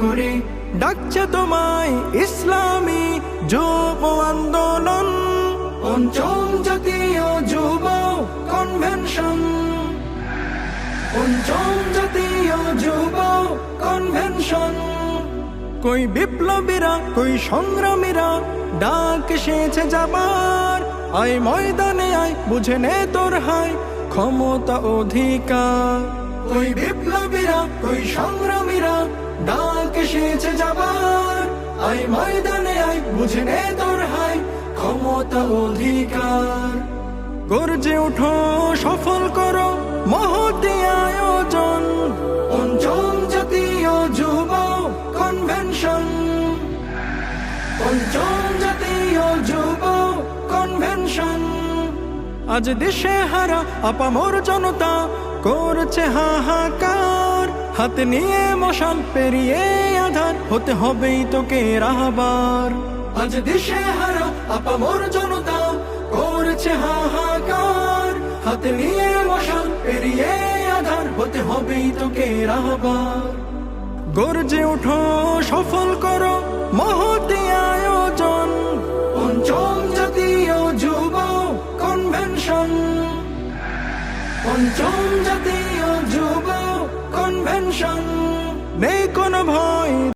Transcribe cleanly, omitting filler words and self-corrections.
করে ডাকছে তোমায় ইসলামী যুব আন্দোলন, পঞ্চম জাতীয় যুব কনভেনশন, পঞ্চম জাতীয় যুব কনভেনশন। কই বিপ্লবীরা কই সংগ্রামীরা ডাক এসেছে যাবার, আয় ময়দানে আয় বুঝে নে তোর হায় ক্ষমতা অধিকার। কই বিপ্লবীরা কই সংগ্রামীরা ডাক এসেছে যাবার, আয় ময়দানে আয় বুঝে নে তোর হায় ক্ষমতা অধিকার। গর্জে ওঠো সফল করো মহতী আয়োজন, পঞ্চম জাতীয় যুব কনভেনশন, পঞ্চম জাতীয় যুব কনভেনশন। আজ দেশে হারা আপামর জনতা করছে হাহাকার, হাতে নিয়ে মশাল পেরিয়ে আধার হতে হবেই তোকে রাহবার। আজ দেশে হারা আপামর জনতা করছে হাহাকার, হাতে নিয়ে মশাল পেরিয়ে আধার হতে হবেই তোকে রাহবার। গর্জে ওঠো সফল করো মহতী আয়োজন, পঞ্চম জাতীয় যুব কনভেনশন, পঞ্চম জাতীয় যুব কনভেনশন। নেই কোনো ভয়